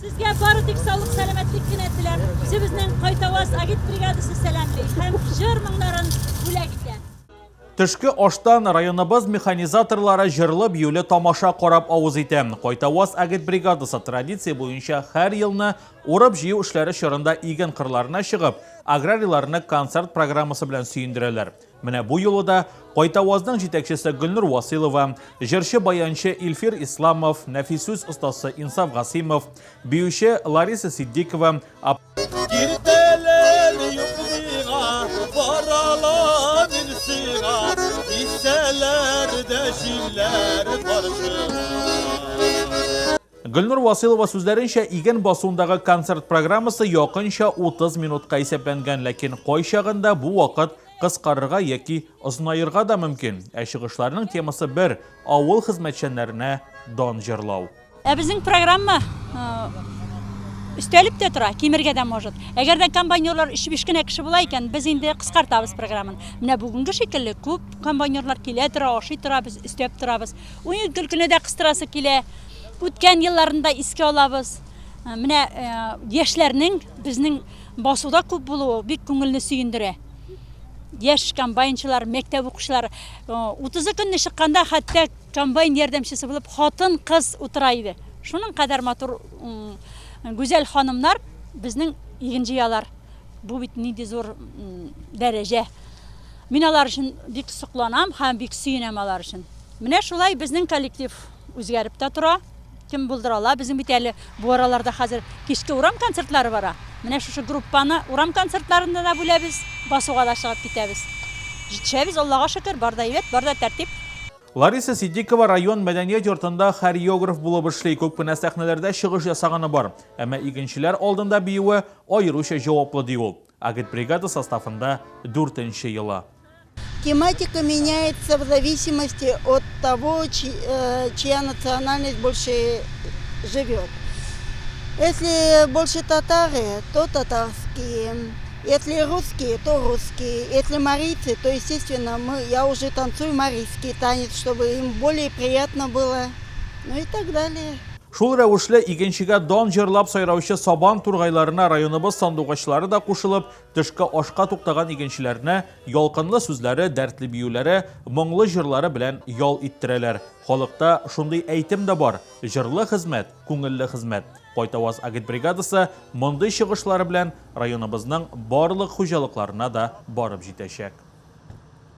Sizga baridik sog'lik salomatlik tilab, bizning Qo'ytavoz agit brigadasi salamlaydi. Ham jir minglarin bo'lakda. Тышкы аштан районыбыз механизаторлары жырлы биюле тамаша карап авыз итә. Qo'ytavoz агит бригадасы традиция буенча һәр елны урып җыю эшләре чорында иген кырларына чыгып, аграрийларны концерт программасы белән сөендерәләр. Менә бу юлы да Qo'ytavozның җитәкчесе Гөлнур Василова, җырчы баянчы Илфир Исламов, нәфис устасы Инсаф Гасимов, биюче Лариса Сиддикова, Гөлнур Василова сүзләренчә, иген басуындагы концерт программасы якынча 30 минутка исәпләнгән, ләкин кай чагында бу вакыт кыскарырга яки озынайырга да мөмкин. Ә чыгышларның темасы бер: авыл хезмәтчәннәренә дан җырлау. Безнең программа üstelip de tura, kemirge de может. Eğer de kampanyorlar 3-5 kişi kişi bulayken biz indi kıskartabız programın. Mine bugünkü şekilde köp kampanyorlar kile tura, aşı tura, biz üstep turabız. Oyun külkünü de kıstırası kile. Ötken yıllarında iske olabız. Mine yaşlarının bizning basuda köp buluğu, bir köngülünü süyündüre. Yaş kampanyaçılar, mektep okuşlar 30 günü çıkkanda hatta kampanya yardımcısı bulup hatın kız oturaydı. Şunun kadar motor güzel hanımlar bizning iginciyalar. Bu bit nidi zor derece. Minalar için bik sıklanam, hem bik süyünem alar için. Mine şulay bizning kollektiv özgerip de tura. Kim buldurala bizim biteli bu aralarda hazır kişki uram konsertları var. Mine şu gruppany uram konsertlarında da biz basuğa da çıkıp gitebіз. Житшебіз, Аллаға шүкір, барда ебет, барда тәртип. Лариса Сиддикова район мәдәният йортында хореограф булып эшли, күп кенә сәхнәләрдә чыгыш ясаганы бар. Әмма игенчеләр алдында биюе аеруча җаваплы ди ул. Агит бригада составында 4-нче елы. Тематика меняется в зависимости от того, чья национальность больше живет. Если больше татары, то татарские. Если русские, то русские. Если марийцы, то, естественно, я уже танцую марийский танец, чтобы им более приятно было. Ну и так далее. Шул рәвешле игенчегә дан җырлап сайраучы Сабан тургайларына районыбыз сандугачлары да кушылып, тышкы ашка туктаган игенчеләрне ялкынлы сүзләре, дәртле биюләре, моңлы җырлары белән ял иттерәләр. Халыкта шундый әйтем дә бар: җырлы хезмәт, күңелле хезмәт. Qo'ytavoz агит бригадасы мондый чыгышлары белән районыбызның барлык хуҗалыкларына да барып җитәчәк.